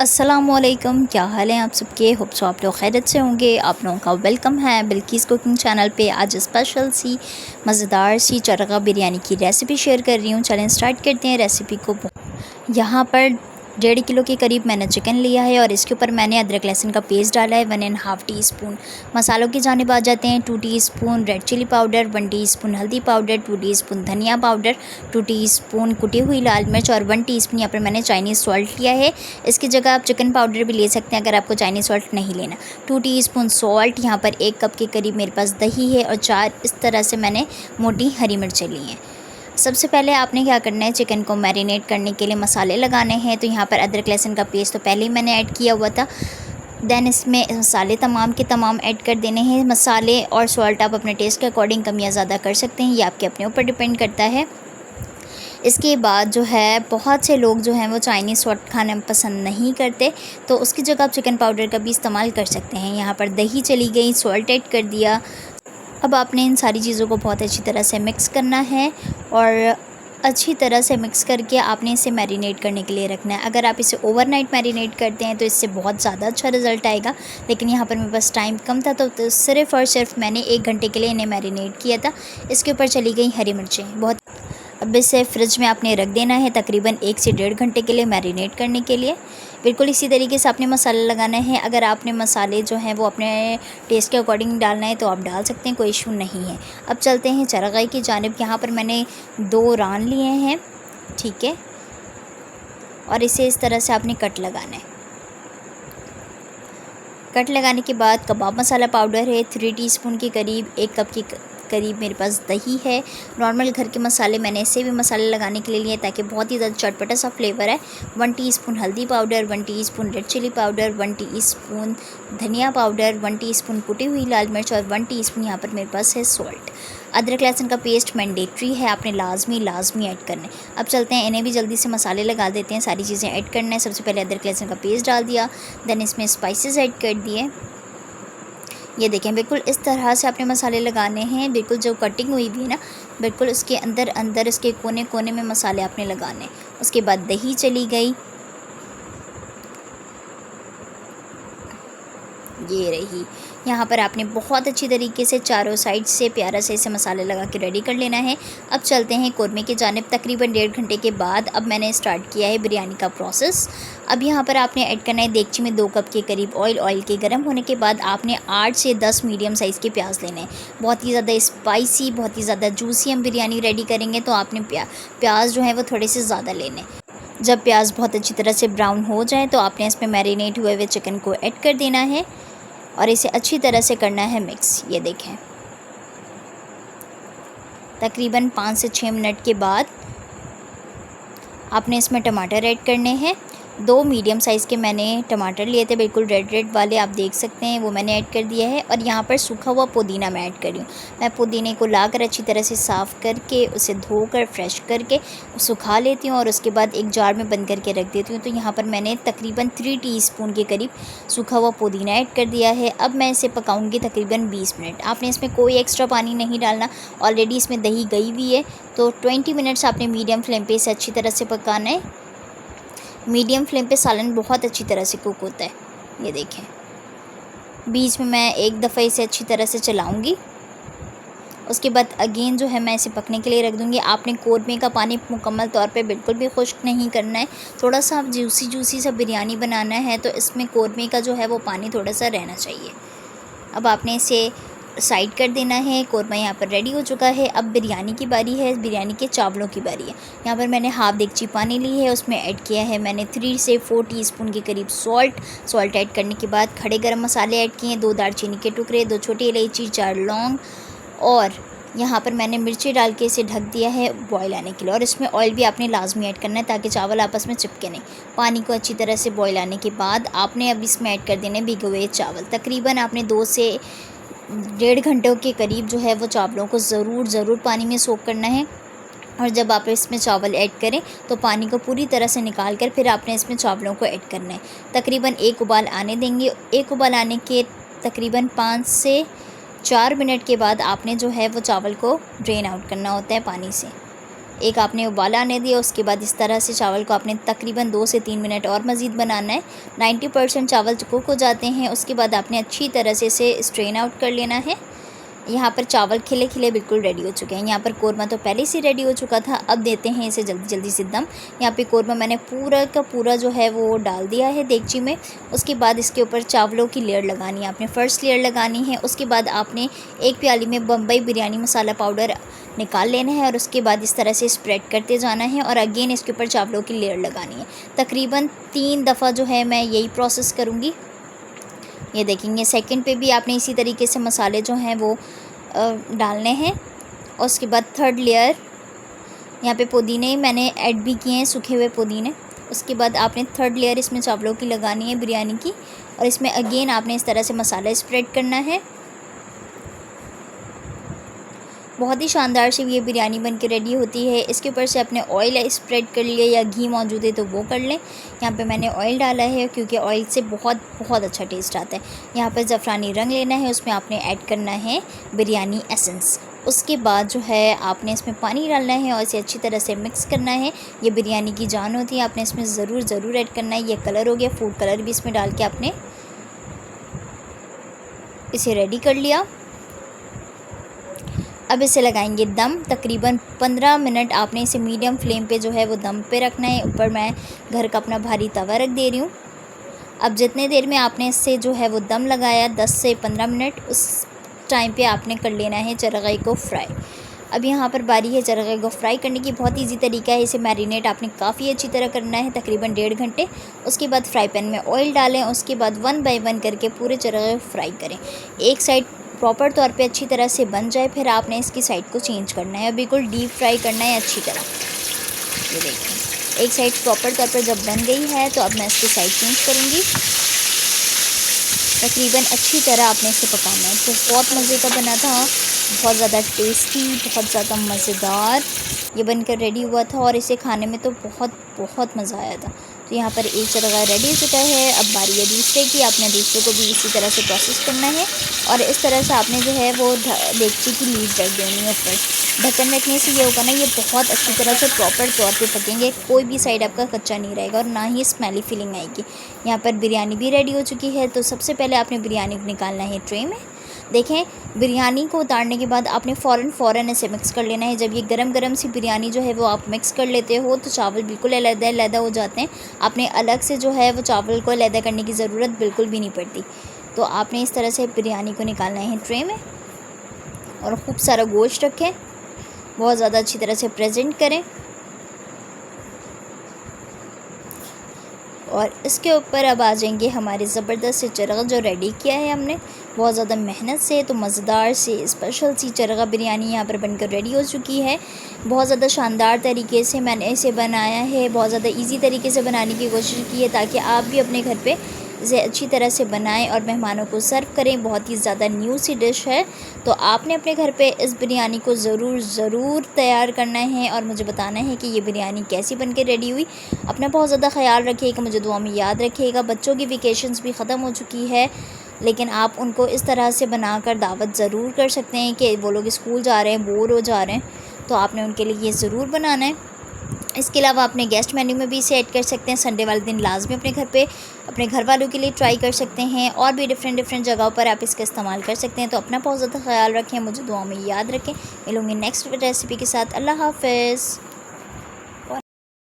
अस्सलामुअलैकुम, क्या हाल है आप सबके। होप सो आप लोग खैरियत से होंगे। आप लोगों का वेलकम है बिल्किस कुकिंग चैनल पे। आज स्पेशल सी मज़ेदार सी चरगा बिरयानी की रेसिपी शेयर कर रही हूँ। चलें स्टार्ट करते हैं रेसिपी को। यहाँ पर 1.5 किलो के करीब मैंने चिकन लिया है और इसके ऊपर मैंने अदरक लहसुन का पेस्ट डाला है 1.5 टीस्पून। मसालों की जानिब आ जाते हैं। 2 teaspoon red chilli powder, 1 teaspoon हल्दी पाउडर, 2 टीस्पून धनिया पाउडर, 2 टीस्पून कुटी हुई लाल मिर्च और 1 टीस्पून यहाँ पर मैंने चाइनीज़ सॉल्ट लिया है। इसकी जगह आप चिकन पाउडर भी ले सकते हैं अगर आपको चाइनीज़ सॉल्ट नहीं लेना। 2 टीस्पून सॉल्ट, यहाँ पर 1 कप के करीब मेरे पास दही है और 4 इस तरह से मैंने मोटी हरी मिर्चें ली हैं। सबसे पहले आपने क्या करना है, चिकन को मैरिनेट करने के लिए मसाले लगाने हैं। तो यहाँ पर अदरक लहसुन का पेस्ट तो पहले ही मैंने ऐड किया हुआ था। देन इसमें मसाले तमाम के तमाम ऐड कर देने हैं। मसाले और सॉल्ट आप अपने टेस्ट के अकॉर्डिंग कम या ज़्यादा कर सकते हैं, ये आपके अपने ऊपर डिपेंड करता है। इसके बाद जो है बहुत से लोग जो हैं वो चाइनीज़ सॉल्ट खाना पसंद नहीं करते, तो उसकी जगह आप चिकन पाउडर का भी इस्तेमाल कर सकते हैं। यहाँ पर दही चली गई, सॉल्ट ऐड कर दिया। अब आपने इन सारी चीज़ों को बहुत अच्छी तरह से मिक्स करना है और अच्छी तरह से मिक्स करके आपने इसे मैरिनेट करने के लिए रखना है। अगर आप इसे ओवरनाइट मैरिनेट करते हैं तो इससे बहुत ज़्यादा अच्छा रिज़ल्ट आएगा, लेकिन यहाँ पर मेरे पास टाइम कम था तो सिर्फ़ और सिर्फ मैंने 1 घंटे के लिए इन्हें मैरिनेट किया था। इसके ऊपर चली गई हरी मिर्चें बहुत। अब इसे फ्रिज में आपने रख देना है तकरीबन 1 से 1.5 घंटे के लिए मैरिनेट करने के लिए। बिल्कुल इसी तरीके से आपने मसाला लगाना है। अगर आपने मसाले जो हैं वो अपने टेस्ट के अकॉर्डिंग डालना है तो आप डाल सकते हैं, कोई इशू नहीं है। अब चलते हैं चरगाई की जानिब। यहाँ पर मैंने 2 रान लिए हैं, ठीक है, और इसे इस तरह से आपने कट लगाना है। कट लगाने के बाद कबाब मसाला पाउडर है 3 टीस्पून के करीब, 1 कप की करीब मेरे पास दही है। नॉर्मल घर के मसाले मैंने ऐसे भी मसाले लगाने के लिए लिए ताकि बहुत ही ज़्यादा चटपटा सा फ्लेवर है। 1 टीस्पून हल्दी powder, 1 teaspoon red chilli powder, 1 teaspoon धनिया पाउडर, 1 टीस्पून कुटी हुई लाल मिर्च और 1 टीस्पून यहाँ पर मेरे पास है सॉल्ट। अदरक लहसुन का पेस्ट मैंडेटरी है, आपने लाजमी ऐड करना है। अब चलते हैं इन्हें भी जल्दी से मसाले लगा देते हैं। सारी चीज़ें ऐड करना है। सबसे पहले अदरक लहसुन का पेस्ट डाल दिया, देन इसमें स्पाइसेस ऐड कर दिए। ये देखें बिल्कुल इस तरह से आपने मसाले लगाने हैं। बिल्कुल जो कटिंग हुई भी है ना, बिल्कुल उसके अंदर इसके कोने कोने में मसाले आपने लगाने हैं। उसके बाद दही चली गई, ये रही। यहाँ पर आपने बहुत अच्छी तरीके से चारों साइड से प्यारा से इसे मसाले लगा के रेडी कर लेना है। अब चलते हैं कौरमे की जानिब। तकरीबन 1.5 घंटे के बाद अब मैंने स्टार्ट किया है बिरयानी का प्रोसेस। अब यहाँ पर आपने ऐड करना है देगची में 2 कप के करीब ऑयल। ऑयल के गर्म होने के बाद आपने 8 से 10 मीडियम साइज़ के प्याज लेने हैं। बहुत ही ज़्यादा स्पाइसी, बहुत ही ज़्यादा जूसी हम बिरयानी रेडी करेंगे, तो आपने प्याज जो है वो थोड़े से ज़्यादा लेने। जब प्याज बहुत अच्छी तरह से ब्राउन हो जाए तो आपने इसमें मैरिनेट हुए हुए चिकन को ऐड कर देना है और इसे अच्छी तरह से करना है मिक्स। ये देखें तकरीबन 5 से 6 मिनट के बाद आपने इसमें टमाटर ऐड करने हैं। 2 मीडियम साइज़ के मैंने टमाटर लिए थे, बिल्कुल रेड वाले, आप देख सकते हैं, वो मैंने ऐड कर दिया है। और यहाँ पर सूखा हुआ पुदीना मैं ऐड कर रही हूँ। मैं पुदीने को लाकर अच्छी तरह से साफ़ करके उसे धोकर फ्रेश करके सुखा लेती हूँ और उसके बाद एक जार में बंद करके रख देती हूँ। तो यहाँ पर मैंने तकरीबन 3 टीस्पून के करीब सूखा हुआ पुदीना ऐड कर दिया है। अब मैं इसे पकाऊँगी तकरीबन 20 मिनट। आपने इसमें कोई एक्स्ट्रा पानी नहीं डालना, ऑलरेडी इसमें दही गई हुई है। तो 20 मिनट्स आपने मीडियम फ्लेम पर इसे अच्छी तरह से पकाना है। मीडियम फ्लेम पे सालन बहुत अच्छी तरह से कुक होता है। ये देखें बीच में मैं एक दफ़ा इसे अच्छी तरह से चलाऊंगी, उसके बाद अगेन जो है मैं इसे पकने के लिए रख दूंगी। आपने कौरमे का पानी मुकम्मल तौर पे बिल्कुल भी खुश्क नहीं करना है। थोड़ा सा आप जूसी सा बिरयानी बनाना है तो इसमें कौरमे का जो है वो पानी थोड़ा सा रहना चाहिए। अब आपने इसे साइड कर देना है। कौरमा यहाँ पर रेडी हो चुका है। अब बिरयानी की बारी है, बिरयानी के चावलों की बारी है। यहाँ पर मैंने हाफ़ देगची पानी ली है, उसमें ऐड किया है मैंने 3 से 4 टीस्पून के करीब सॉल्ट ऐड करने के बाद खड़े गरम मसाले ऐड किए हैं, 2 दालचीनी के टुकड़े, 2 छोटी इलायची, 4 लौंग और यहाँ पर मैंने मिर्ची डाल के इसे ढक दिया है बॉयल आने के लिए। और इसमें ऑयल भी आपने लाजमी ऐड करना है ताकि चावल आपस में चिपके नहीं। पानी को अच्छी तरह से बॉयल आने के बाद आपने अब इसमें ऐड कर देने भिगोए हुए चावल। तकरीबन आपने 2 से 1.5 घंटों के करीब जो है वो चावलों को ज़रूर पानी में सोक करना है। और जब आप इसमें चावल ऐड करें तो पानी को पूरी तरह से निकाल कर फिर आपने इसमें चावलों को ऐड करना है। तकरीबन 1 उबाल आने देंगे। 1 उबाल आने के तकरीबन 5 से 4 मिनट के बाद आपने जो है वो चावल को ड्रेन आउट करना होता है पानी से। एक आपने उबाला आने दिया। उसके बाद इस तरह से चावल को आपने तकरीबन 2 से 3 मिनट और मज़ीद बनाना है। 90% चावल कुक हो जाते हैं। उसके बाद आपने अच्छी तरह से इसे स्ट्रेन आउट कर लेना है। यहाँ पर चावल खिले खिले बिल्कुल रेडी हो चुके हैं। यहाँ पर कोरमा तो पहले से रेडी हो चुका था। अब देते हैं इसे जल्दी जल्दी से दम। यहाँ पे कोरमा मैंने पूरा का पूरा जो है वो डाल दिया है देगची में। उसके बाद इसके ऊपर चावलों की लेयर लगानी है। आपने फ़र्स्ट लेयर लगानी है। उसके बाद आपने एक प्याली में बम्बई बिरयानी मसाला पाउडर निकाल लेना है और उसके बाद इस तरह से स्प्रेड करते जाना है और अगेन इसके ऊपर चावलों की लेयर लगानी है। तकरीबन 3 दफ़ा जो है मैं यही प्रोसेस करूँगी। ये देखेंगे सेकंड पे भी आपने इसी तरीके से मसाले जो हैं वो डालने हैं। और उसके बाद थर्ड लेयर यहाँ पे पुदीने मैंने ऐड भी किए हैं, सूखे हुए पुदीने। उसके बाद आपने थर्ड लेयर इसमें चावलों की लगानी है बिरयानी की और इसमें अगेन आपने इस तरह से मसाला स्प्रेड करना है। बहुत ही शानदार से ये बिरयानी बन के रेडी होती है। इसके ऊपर से अपने ऑयल स्प्रेड कर लिए या घी मौजूद है तो वो कर लें। यहाँ पे मैंने ऑयल डाला है क्योंकि ऑयल से बहुत बहुत अच्छा टेस्ट आता है। यहाँ पर ज़फ़रानी रंग लेना है, उसमें आपने ऐड करना है बिरयानी एसेंस। उसके बाद जो है आपने इसमें पानी डालना है और इसे अच्छी तरह से मिक्स करना है। ये बिरयानी की जान होती है, आपने इसमें ज़रूर ऐड करना है। ये कलर हो गया, फूड कलर भी इसमें डाल के आपने इसे रेडी कर लिया। अब इसे लगाएंगे दम। तकरीबन 15 मिनट आपने इसे मीडियम फ्लेम पे जो है वो दम पे रखना है। ऊपर मैं घर का अपना भारी तवा रख दे रही हूँ। अब जितने देर में आपने इससे जो है वो दम लगाया 10 से 15 मिनट, उस टाइम पे आपने कर लेना है चरगाई को फ्राई। अब यहाँ पर बारी है चरगाई को फ्राई करने की। बहुत ईजी तरीका है, इसे मैरिनेट आपने काफ़ी अच्छी तरह करना है, तकरीबन 1.5 घंटे। उसके बाद फ्राई पैन में ऑयल डालें। उसके बाद 1 बाय 1 करके पूरे चरगाई को फ्राई करें। एक साइड प्रॉपर तौर पे अच्छी तरह से बन जाए, फिर आपने इसकी साइड को चेंज करना है। बिल्कुल डीप फ्राई करना है अच्छी तरह। ये देखें एक साइड प्रॉपर तौर पर जब बन गई है तो अब मैं इसकी साइड चेंज करूँगी। तकरीबन अच्छी तरह आपने इसे पकाना है। तो बहुत मज़े का बना था, बहुत ज़्यादा टेस्टी, बहुत ज़्यादा मज़ेदार ये बनकर रेडी हुआ था और इसे खाने में तो बहुत मज़ा आया था। तो यहाँ पर एक चरगा रेडी हो चुका है। अब बारी है दूसरे की। आपने दूसरे को भी इसी तरह से प्रोसेस करना है और इस तरह से आपने जो है वो देगची की लीड रख देनी है ऊपर। ढक्कन रखने से ये होगा ना, ये बहुत अच्छी तरह से प्रॉपर तौर पे पकेंगे, कोई भी साइड आपका कच्चा नहीं रहेगा और ना ही स्मेली फीलिंग आएगी। यहाँ पर बिरयानी भी रेडी हो चुकी है। तो सबसे पहले आपने बिरयानी को निकालना है ट्रे में। देखें बिरयानी को उतारने के बाद आपने फ़ौरन इसे मिक्स कर लेना है। जब ये गरम सी बिरयानी जो है वो आप मिक्स कर लेते हो तो चावल बिल्कुल अलग-अलग हो जाते हैं। आपने अलग से जो है वो चावल को अलग करने की ज़रूरत बिल्कुल भी नहीं पड़ती। तो आपने इस तरह से बिरयानी को निकालना है ट्रे में और खूब सारा गोश्त रखें, बहुत ज़्यादा अच्छी तरह से प्रेजेंट करें और इसके ऊपर अब आ जाएंगे हमारे ज़बरदस्त से चरगा जो रेडी किया है हमने बहुत ज़्यादा मेहनत से। तो मज़ेदार से स्पेशल सी चरगा बिरयानी यहाँ पर बनकर रेडी हो चुकी है। बहुत ज़्यादा शानदार तरीके से मैंने इसे बनाया है, बहुत ज़्यादा इजी तरीके से बनाने की कोशिश की है ताकि आप भी अपने घर पे इसे अच्छी तरह से बनाएं और मेहमानों को सर्व करें। बहुत ही ज़्यादा न्यू सी डिश है, तो आपने अपने घर पे इस बिरयानी को ज़रूर तैयार करना है और मुझे बताना है कि ये बिरयानी कैसी बन के रेडी हुई। अपना बहुत ज़्यादा ख्याल रखिएगा, मुझे दुआ में याद रखिएगा। बच्चों की वेकेशंस भी ख़त्म हो चुकी है, लेकिन आप उनको इस तरह से बनाकर दावत ज़रूर कर सकते हैं कि वो लोग स्कूल जा रहे हैं, बोर हो जा रहे हैं, तो आपने उनके लिए ये ज़रूर बनाना है। इसके अलावा अपने गेस्ट मेन्यू में भी इसे ऐड कर सकते हैं। संडे वाले दिन लाजमी अपने घर पे अपने घर वालों के लिए ट्राई कर सकते हैं और भी डिफरेंट जगहों पर आप इसका इस्तेमाल कर सकते हैं। तो अपना बहुत ज़्यादा ख्याल रखें, मुझे दुआ में याद रखें। मिलूँगी नेक्स्ट रेसिपी के साथ। अल्लाह हाफ़िज़।